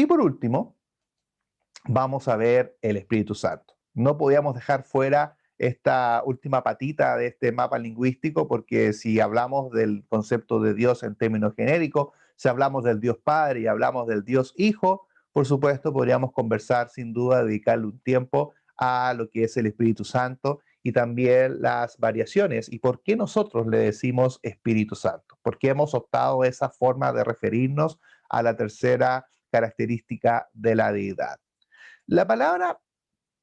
Y por último, vamos a ver el Espíritu Santo. No podíamos dejar fuera esta última patita de este mapa lingüístico, porque si hablamos del concepto de Dios en términos genéricos, si hablamos del Dios Padre y hablamos del Dios Hijo, por supuesto podríamos conversar sin duda, dedicarle un tiempo a lo que es el Espíritu Santo y también las variaciones y por qué nosotros le decimos Espíritu Santo, por qué hemos optado esa forma de referirnos a la tercera característica de la deidad. La palabra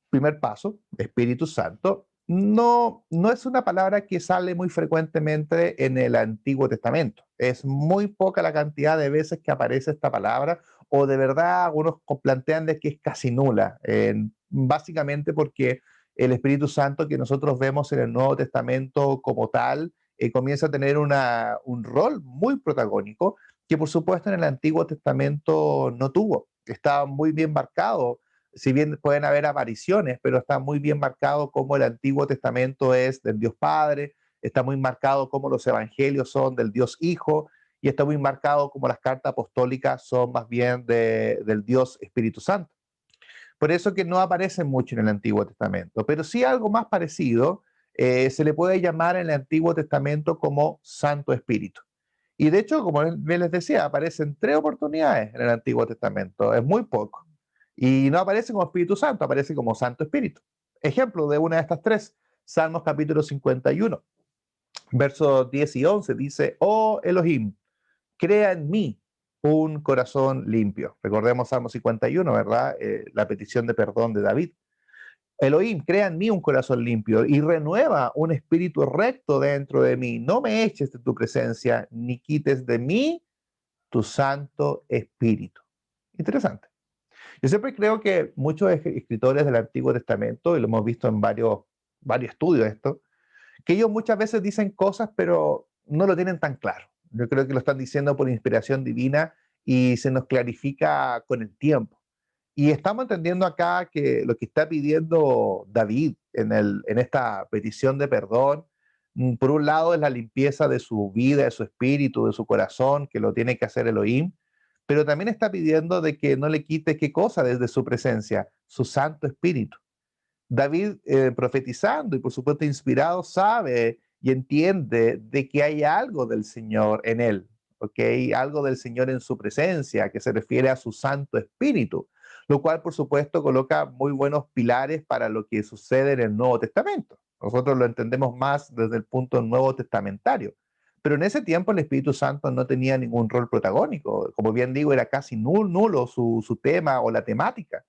primer paso, Espíritu Santo, no es una palabra que sale muy frecuentemente en el Antiguo Testamento. Es muy poca la cantidad de veces que aparece esta palabra, o de verdad algunos plantean de que es casi nula, básicamente porque el Espíritu Santo que nosotros vemos en el Nuevo Testamento como tal, comienza a tener un rol muy protagónico que por supuesto en el Antiguo Testamento no tuvo. Está muy bien marcado, si bien pueden haber apariciones, pero está muy bien marcado cómo el Antiguo Testamento es del Dios Padre, está muy marcado cómo los evangelios son del Dios Hijo, y está muy marcado cómo las cartas apostólicas son más bien del Dios Espíritu Santo. Por eso que no aparecen mucho en el Antiguo Testamento, pero sí algo más parecido, se le puede llamar en el Antiguo Testamento como Santo Espíritu. Y de hecho, como bien les decía, aparecen tres oportunidades en el Antiguo Testamento, es muy poco. Y no aparece como Espíritu Santo, aparece como Santo Espíritu. Ejemplo de una de estas tres, Salmos capítulo 51, versos 10 y 11, dice, oh Elohim, crea en mí un corazón limpio. Recordemos Salmo 51, ¿verdad? La petición de perdón de David. Elohim, crea en mí un corazón limpio y renueva un espíritu recto dentro de mí. No me eches de tu presencia, ni quites de mí tu santo espíritu. Interesante. Yo siempre creo que muchos escritores del Antiguo Testamento, y lo hemos visto en varios estudios esto, que ellos muchas veces dicen cosas, pero no lo tienen tan claro. Yo creo que lo están diciendo por inspiración divina y se nos clarifica con el tiempo. Y estamos entendiendo acá que lo que está pidiendo David en esta petición de perdón, por un lado es la limpieza de su vida, de su espíritu, de su corazón, que lo tiene que hacer Elohim, pero también está pidiendo de que no le quite qué cosa desde su presencia, su Santo Espíritu. David, profetizando y por supuesto inspirado, sabe y entiende de que hay algo del Señor en él, ¿ok? Algo del Señor en su presencia, que se refiere a su Santo Espíritu, lo cual por supuesto coloca muy buenos pilares para lo que sucede en el Nuevo Testamento. Nosotros lo entendemos más desde el punto nuevo testamentario. Pero en ese tiempo el Espíritu Santo no tenía ningún rol protagónico. Como bien digo, era casi nulo su tema o la temática.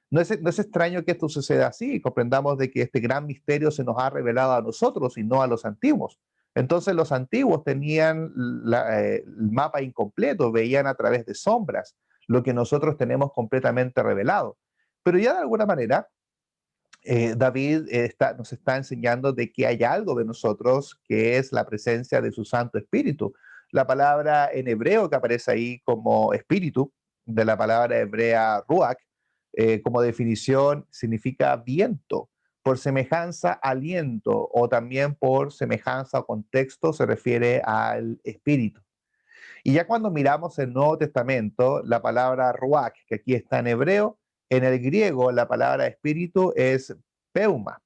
No es extraño que esto suceda así, comprendamos de que este gran misterio se nos ha revelado a nosotros y no a los antiguos. Entonces los antiguos tenían el mapa incompleto, veían a través de sombras, lo que nosotros tenemos completamente revelado. Pero ya de alguna manera, David nos está enseñando de que hay algo de nosotros que es la presencia de su Santo Espíritu. La palabra en hebreo que aparece ahí como espíritu, de la palabra hebrea ruach, como definición significa viento, por semejanza aliento o también por semejanza o contexto se refiere al espíritu. Y ya cuando miramos el Nuevo Testamento, la palabra ruach, que aquí está en hebreo, en el griego la palabra espíritu es peuma.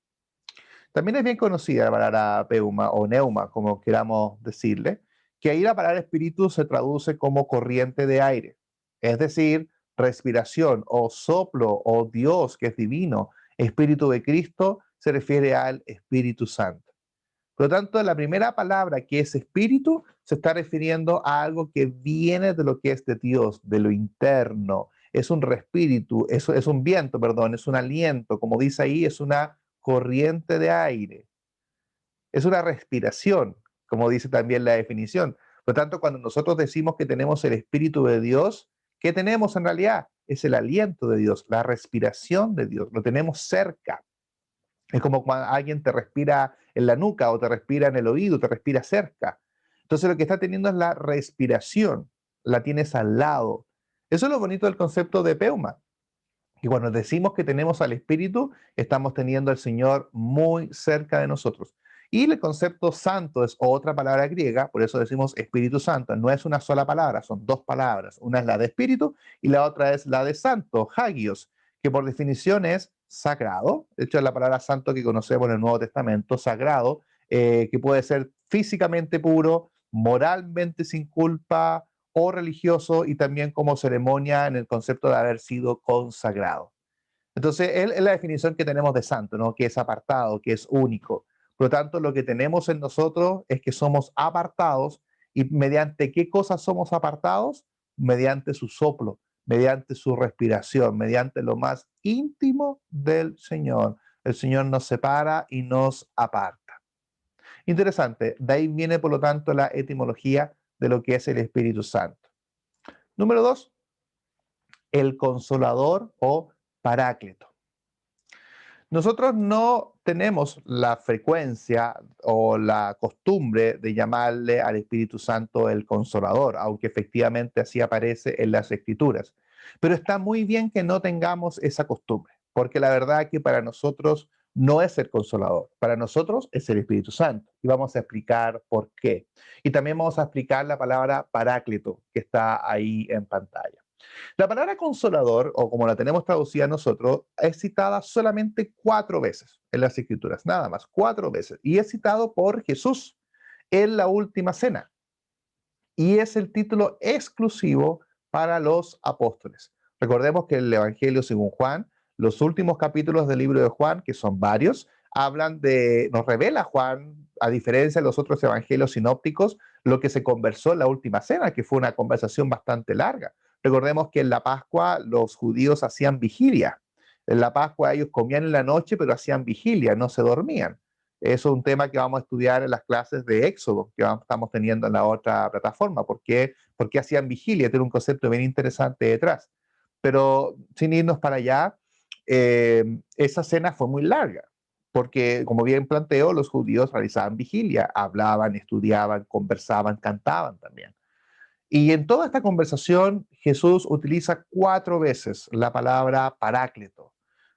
También es bien conocida la palabra peuma o neuma, como queramos decirle, que ahí la palabra espíritu se traduce como corriente de aire, es decir, respiración o soplo o Dios que es divino, espíritu de Cristo, se refiere al Espíritu Santo. Por lo tanto, la primera palabra que es espíritu se está refiriendo a algo que viene de lo que es de Dios, de lo interno. Es un respíritu, es un viento, perdón, es un aliento, como dice ahí, es una corriente de aire, es una respiración, como dice también la definición. Por lo tanto, cuando nosotros decimos que tenemos el Espíritu de Dios, ¿qué tenemos en realidad? Es el aliento de Dios, la respiración de Dios, lo tenemos cerca. Es como cuando alguien te respira en la nuca o te respira en el oído, te respira cerca. Entonces lo que está teniendo es la respiración, la tienes al lado. Eso es lo bonito del concepto de peuma. Y cuando decimos que tenemos al Espíritu, estamos teniendo al Señor muy cerca de nosotros. Y el concepto santo es otra palabra griega, por eso decimos Espíritu Santo. No es una sola palabra, son dos palabras. Una es la de espíritu y la otra es la de santo, hagios, que por definición es sagrado. De hecho, es la palabra santo que conocemos en el Nuevo Testamento, sagrado, que puede ser físicamente puro, moralmente sin culpa o religioso y también como ceremonia en el concepto de haber sido consagrado. Entonces, es la definición que tenemos de santo, ¿no? Que es apartado, que es único. Por lo tanto, lo que tenemos en nosotros es que somos apartados y mediante qué cosas somos apartados? Mediante su soplo, mediante su respiración, mediante lo más íntimo del Señor. El Señor nos separa y nos aparta. Interesante, de ahí viene por lo tanto la etimología de lo que es el Espíritu Santo. Número 2, el consolador o paráclito. Nosotros no tenemos la frecuencia o la costumbre de llamarle al Espíritu Santo el Consolador, aunque efectivamente así aparece en las Escrituras. Pero está muy bien que no tengamos esa costumbre, porque la verdad que para nosotros no es el Consolador, para nosotros es el Espíritu Santo. Y vamos a explicar por qué. Y también vamos a explicar la palabra Paráclito, que está ahí en pantalla. La palabra consolador, o como la tenemos traducida nosotros, es citada solamente 4 veces en las Escrituras, nada más, 4 veces. Y es citado por Jesús en la última cena. Y es el título exclusivo para los apóstoles. Recordemos que el Evangelio según Juan, los últimos capítulos del libro de Juan, que son varios, hablan de, nos revela Juan, a diferencia de los otros evangelios sinópticos, lo que se conversó en la última cena, que fue una conversación bastante larga. Recordemos que en la Pascua los judíos hacían vigilia. En la Pascua ellos comían en la noche, pero hacían vigilia, no se dormían. Eso es un tema que vamos a estudiar en las clases de Éxodo, que estamos teniendo en la otra plataforma. ¿Por qué hacían vigilia? Tiene un concepto bien interesante detrás. Pero sin irnos para allá, esa cena fue muy larga, porque como bien planteo, los judíos realizaban vigilia, hablaban, estudiaban, conversaban, cantaban también. Y en toda esta conversación, Jesús utiliza 4 veces la palabra paráclito.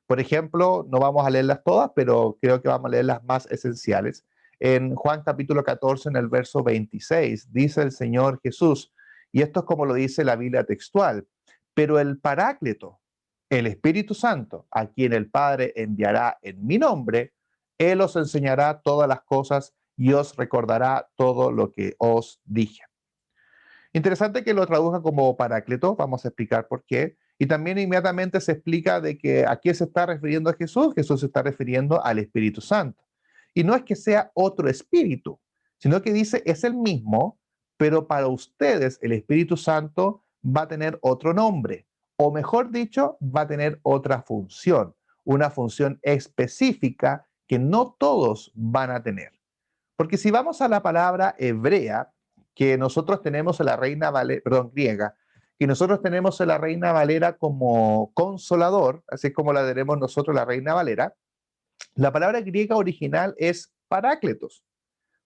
Por ejemplo, no vamos a leerlas todas, pero creo que vamos a leer las más esenciales. En Juan capítulo 14, en el verso 26, dice el Señor Jesús, y esto es como lo dice la Biblia textual, pero el paráclito, el Espíritu Santo, a quien el Padre enviará en mi nombre, Él os enseñará todas las cosas y os recordará todo lo que os dije. Interesante que lo traduzca como Paráclito, vamos a explicar por qué. Y también inmediatamente se explica de que a qué se está refiriendo a Jesús. Jesús se está refiriendo al Espíritu Santo. Y no es que sea otro espíritu, sino que dice es el mismo, pero para ustedes el Espíritu Santo va a tener otro nombre, o mejor dicho, va a tener otra función, una función específica que no todos van a tener. Porque si vamos a la palabra hebrea, que nosotros tenemos en la Reina Valera, perdón, griega, que nosotros tenemos en la Reina Valera como consolador, así es como la tenemos nosotros la Reina Valera, la palabra griega original es parácletos.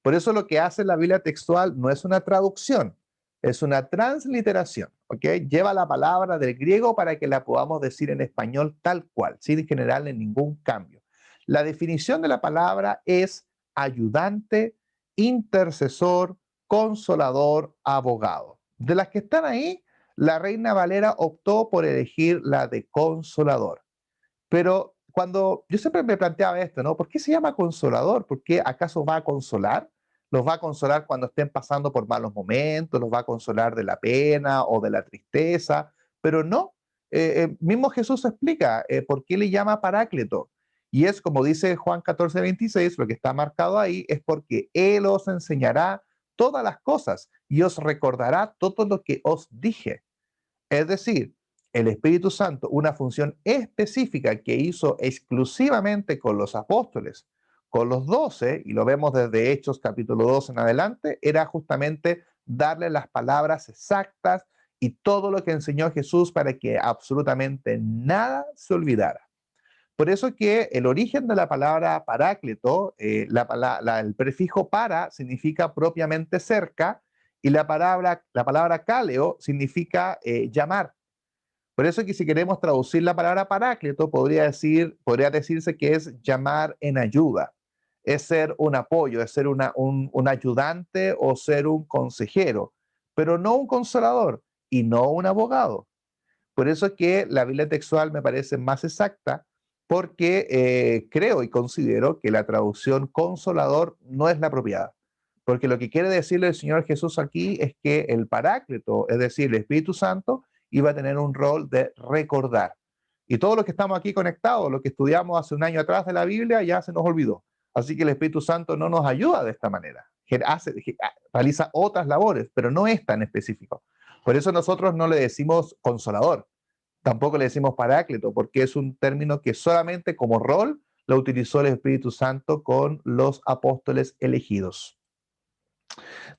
Por eso lo que hace la Biblia textual no es una traducción, es una transliteración, ¿ok? Lleva la palabra del griego para que la podamos decir en español tal cual, sin generarle ningún cambio. La definición de la palabra es ayudante, intercesor, consolador, abogado. De las que están ahí, la Reina Valera optó por elegir la de consolador. Pero cuando yo siempre me planteaba esto, ¿no? ¿Por qué se llama consolador? ¿Por qué acaso va a consolar? ¿Los va a consolar cuando estén pasando por malos momentos? ¿Los va a consolar de la pena o de la tristeza? Pero no, mismo Jesús explica por qué le llama Paráclito. Y es como dice Juan 14:26, lo que está marcado ahí es porque Él os enseñará todas las cosas y os recordará todo lo que os dije. Es decir, el Espíritu Santo, una función específica que hizo exclusivamente con los apóstoles, con los 12, y lo vemos desde Hechos capítulo 2 en adelante, era justamente darle las palabras exactas y todo lo que enseñó Jesús para que absolutamente nada se olvidara. Por eso que el origen de la palabra paráclito, el prefijo para significa propiamente cerca y la palabra caleo significa llamar. Por eso que si queremos traducir la palabra paráclito, podría decirse que es llamar en ayuda. es ser un apoyo, es ser un ayudante o ser un consejero, pero no un consolador y no un abogado. Por eso es que la Biblia textual me parece más exacta, porque creo y considero que la traducción consolador no es la apropiada. Porque lo que quiere decirle el Señor Jesús aquí es que el Paráclito, es decir, el Espíritu Santo, iba a tener un rol de recordar. Y todos los que estamos aquí conectados, lo que estudiamos hace un año atrás de la Biblia, ya se nos olvidó. Así que el Espíritu Santo no nos ayuda de esta manera. Realiza otras labores, pero no es tan específico. Por eso nosotros no le decimos consolador, tampoco le decimos paráclito, porque es un término que solamente como rol lo utilizó el Espíritu Santo con los apóstoles elegidos.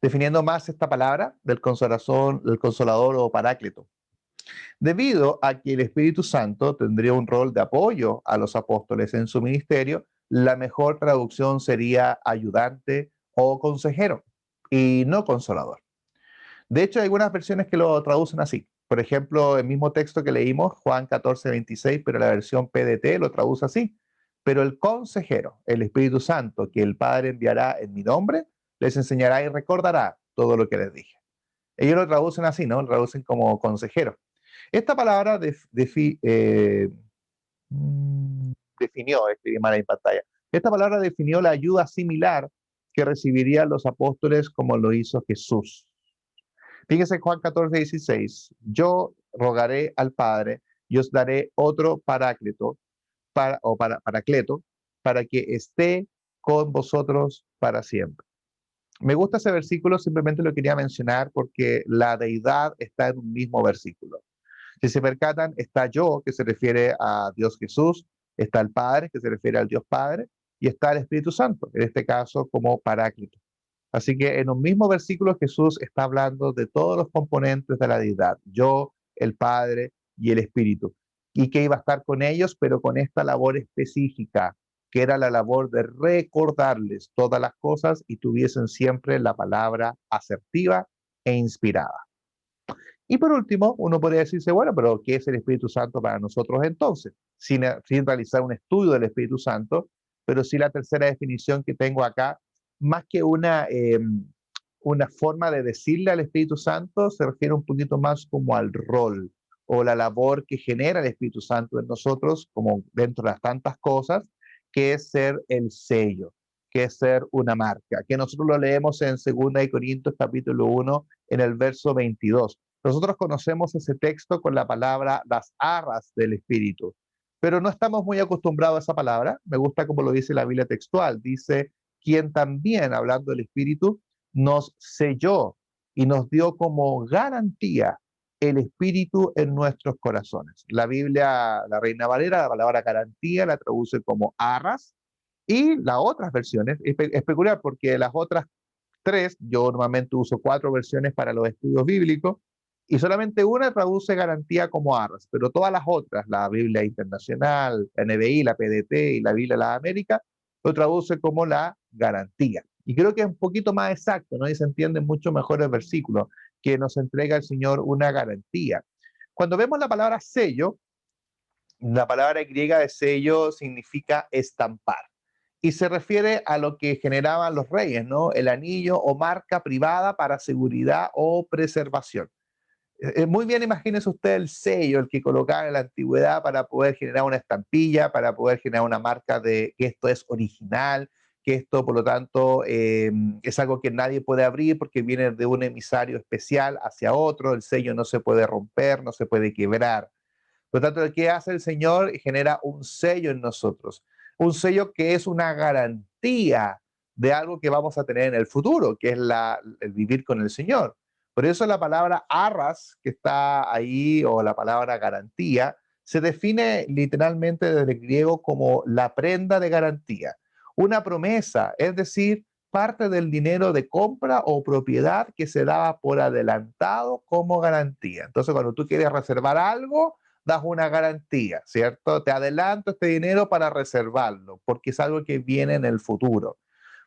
Definiendo más esta palabra del consolador o paráclito. Debido a que el Espíritu Santo tendría un rol de apoyo a los apóstoles en su ministerio, la mejor traducción sería ayudante o consejero y no consolador. De hecho, hay algunas versiones que lo traducen así. Por ejemplo, el mismo texto que leímos, Juan 14:26, pero la versión PDT lo traduce así. Pero el consejero, el Espíritu Santo, que el Padre enviará en mi nombre, les enseñará y recordará todo lo que les dije. Ellos lo traducen así, ¿no? Lo traducen como consejero. Esta palabra definió, escribí mal en pantalla. Esta palabra definió la ayuda similar que recibirían los apóstoles como lo hizo Jesús. Fíjese Juan 14:16, yo rogaré al Padre y os daré otro paráclito, paracleto, para que esté con vosotros para siempre. Me gusta ese versículo, simplemente lo quería mencionar porque la deidad está en un mismo versículo. Si se percatan, está yo, que se refiere a Dios Jesús, está el Padre, que se refiere al Dios Padre, y está el Espíritu Santo, en este caso como paráclito. Así que en un mismo versículo Jesús está hablando de todos los componentes de la deidad, yo, el Padre y el Espíritu, y que iba a estar con ellos, pero con esta labor específica, que era la labor de recordarles todas las cosas y tuviesen siempre la palabra asertiva e inspirada. Y por último, uno podría decirse, bueno, pero ¿qué es el Espíritu Santo para nosotros entonces? Sin realizar un estudio del Espíritu Santo, pero sí la tercera definición que tengo acá, más que una forma de decirle al Espíritu Santo, se refiere un poquito más como al rol o la labor que genera el Espíritu Santo en nosotros, como dentro de las tantas cosas, que es ser el sello, que es ser una marca, que nosotros lo leemos en 2 Corintios capítulo 1, en el verso 22. Nosotros conocemos ese texto con la palabra las arras del Espíritu, pero no estamos muy acostumbrados a esa palabra. Me gusta como lo dice la Biblia textual. Dice, quien también, hablando del Espíritu, nos selló y nos dio como garantía el Espíritu en nuestros corazones. La Biblia, la Reina Valera, la palabra garantía la traduce como arras, y las otras versiones, es peculiar porque las otras tres, yo normalmente uso 4 versiones para los estudios bíblicos, y solamente una traduce garantía como arras, pero todas las otras, la Biblia Internacional, la NBI, la PDT y la Biblia de la América, lo traduce como la garantía. Y creo que es un poquito más exacto, ¿no? Y se entiende mucho mejor el versículo, que nos entrega el Señor una garantía. Cuando vemos la palabra sello, la palabra griega de sello significa estampar y se refiere a lo que generaban los reyes, ¿no? El anillo o marca privada para seguridad o preservación. Muy bien, imagínese usted el sello, el que colocaban en la antigüedad para poder generar una estampilla, para poder generar una marca de que esto es original, que esto, por lo tanto, es algo que nadie puede abrir porque viene de un emisario especial hacia otro, el sello no se puede romper, no se puede quebrar. Por lo tanto, ¿qué hace el Señor? Genera un sello en nosotros, un sello que es una garantía de algo que vamos a tener en el futuro, que es el vivir con el Señor. Por eso la palabra arras, que está ahí, o la palabra garantía, se define literalmente desde el griego como la prenda de garantía, una promesa, es decir, parte del dinero de compra o propiedad que se daba por adelantado como garantía. Entonces, cuando tú quieres reservar algo, das una garantía, ¿cierto? Te adelanto este dinero para reservarlo, porque es algo que viene en el futuro.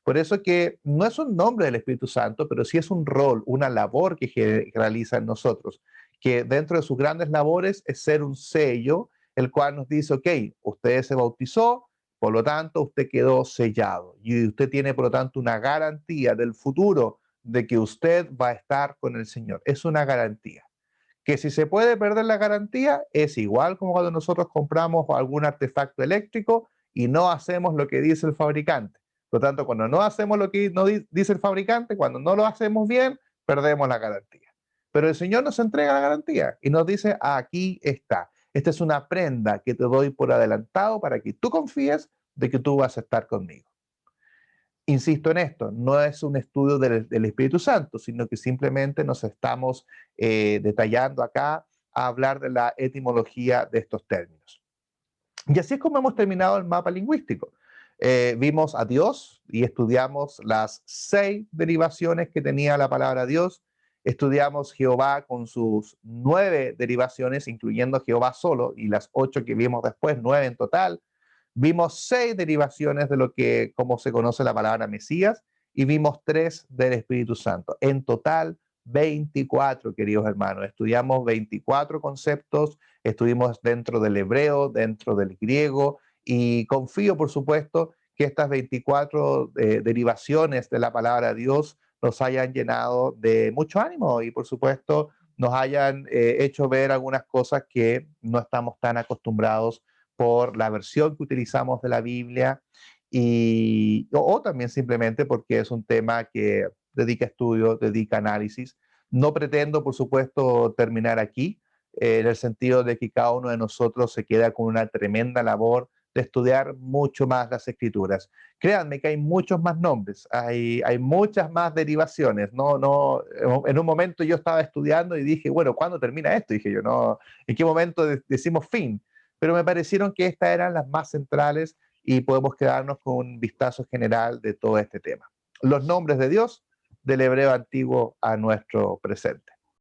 Por eso que no es un nombre del Espíritu Santo, pero sí es un rol, una labor que realiza en nosotros, que dentro de sus grandes labores es ser un sello, el cual nos dice, ok, usted se bautizó, Por lo tanto, usted quedó sellado y usted tiene, por lo tanto, una garantía del futuro de que usted va a estar con el Señor. Es una garantía. Que si se puede perder la garantía, es igual como cuando nosotros compramos algún artefacto eléctrico y no hacemos lo que dice el fabricante. Por lo tanto, cuando no hacemos lo que dice el fabricante, cuando no lo hacemos bien, perdemos la garantía. Pero el Señor nos entrega la garantía y nos dice, aquí está. Esta es una prenda que te doy por adelantado para que tú confíes de que tú vas a estar conmigo. Insisto en esto, no es un estudio del Espíritu Santo, sino que simplemente nos estamos detallando acá a hablar de la etimología de estos términos. Y así es como hemos terminado el mapa lingüístico. Vimos a Dios y estudiamos las 6 derivaciones que tenía la palabra Dios. Estudiamos Jehová con sus 9 derivaciones, incluyendo Jehová solo, y las 8 que vimos después, 9 en total. Vimos 6 derivaciones de lo que, como se conoce la palabra Mesías, y vimos 3 del Espíritu Santo. En total, 24, queridos hermanos. Estudiamos 24 conceptos, estuvimos dentro del hebreo, dentro del griego, y confío, por supuesto, que estas 24 derivaciones de la palabra Dios nos hayan llenado de mucho ánimo y, por supuesto, nos hayan hecho ver algunas cosas que no estamos tan acostumbrados por la versión que utilizamos de la Biblia o también simplemente porque es un tema que dedica estudio, dedica análisis. No pretendo, por supuesto, terminar aquí, en el sentido de que cada uno de nosotros se queda con una tremenda labor de estudiar mucho más las escrituras. Créanme que hay muchos más nombres, hay muchas más derivaciones. En un momento yo estaba estudiando y dije, bueno, ¿cuándo termina esto? Dije yo, no, ¿en qué momento decimos fin? Pero me parecieron que estas eran las más centrales y podemos quedarnos con un vistazo general de todo este tema. Los nombres de Dios del hebreo antiguo a nuestro presente.